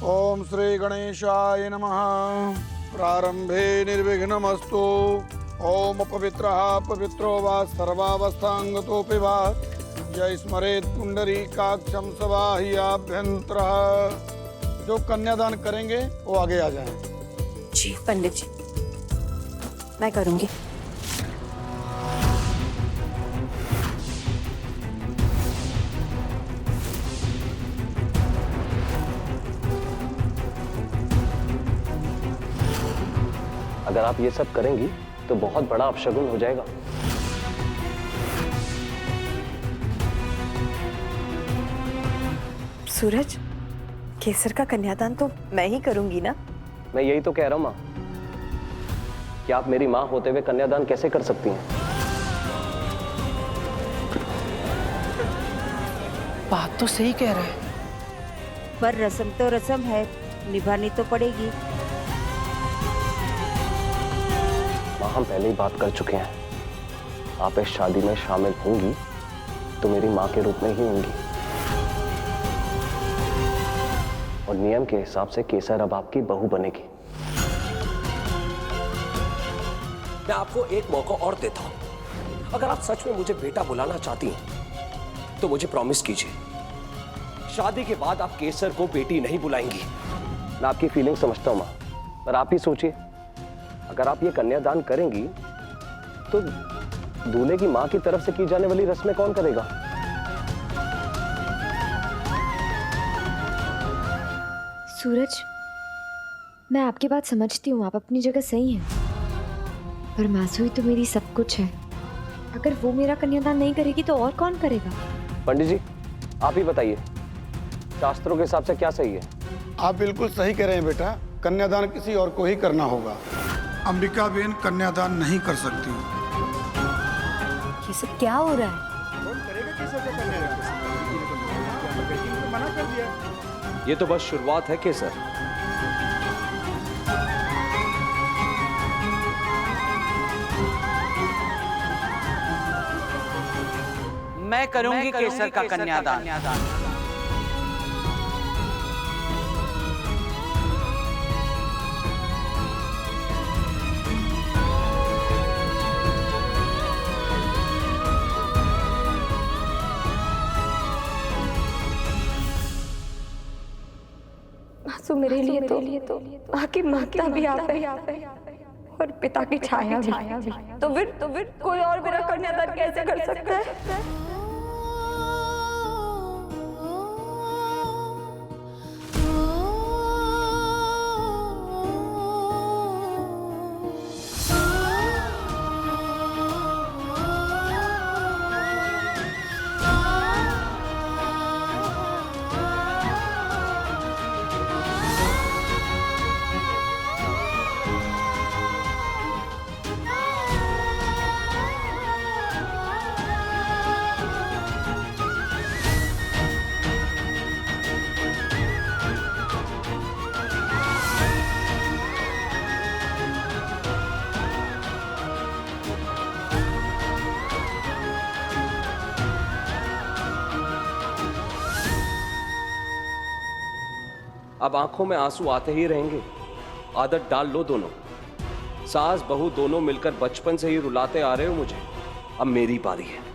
ओम श्री गणेशाय नमः। प्रारंभे निर्विघ्नमस्तु। ओम पवित्रः पवित्रो वा सर्वावस्थांगतोऽपि वा जय स्मरेत् पुंडरीकाक्षं सबाह्याभ्यन्तरः। जो कन्यादान करेंगे वो आगे आ जाएं। जी पंडित जी, मैं करूंगी। अगर आप ये सब करेंगी तो बहुत बड़ा अपशगुन हो जाएगा। सूरज, केसर का कन्यादान तो मैं ही करूंगी ना? मैं यही तो कह रहा हूं माँ, कि आप मेरी माँ होते हुए कन्यादान कैसे कर सकती हैं? बात तो सही कह रहा है, पर रस्म तो रस्म है, निभानी तो पड़ेगी। माँ, हम पहले ही बात कर चुके हैं। आप इस शादी में शामिल होंगी तो मेरी माँ के रूप में ही होंगी, और नियम के हिसाब से केसर अब आपकी बहू बनेगी। मैं आपको एक मौका और देता हूं। अगर आप सच में मुझे बेटा बुलाना चाहती हैं तो मुझे प्रॉमिस कीजिए, शादी के बाद आप केसर को बेटी नहीं बुलाएंगी। मैं आपकी फीलिंग समझता हूँ माँ, पर आप ही सोचिए, अगर आप ये कन्यादान करेंगी तो दूल्हे की माँ की तरफ से की जाने वाली रस्में कौन करेगा? सूरज, मैं आपकी बात समझती हूँ, आप अपनी जगह सही हैं, पर मासूई तो मेरी सब कुछ है। अगर वो मेरा कन्यादान नहीं करेगी तो और कौन करेगा? पंडित जी, आप ही बताइए, शास्त्रों के हिसाब से क्या सही है? आप बिल्कुल सही कह रहे हैं बेटा, कन्यादान किसी और को ही करना होगा। अंबिका बेन कन्यादान नहीं कर सकती। ये सब क्या हो रहा है? ये तो बस शुरुआत है केसर। मैं करूंगी केसर का कन्यादान। मासू मेरे लिए तो माँ की ममता भी आप है और पिता की छाया भी। तो फिर कोई और मेरा कन्यादान कैसे कर सकता है? अब आंखों में आंसू आते ही रहेंगे। आदत डाल लो दोनों। सास बहू दोनों मिलकर बचपन से ही रुलाते आ रहे हो मुझे। अब मेरी बारी है।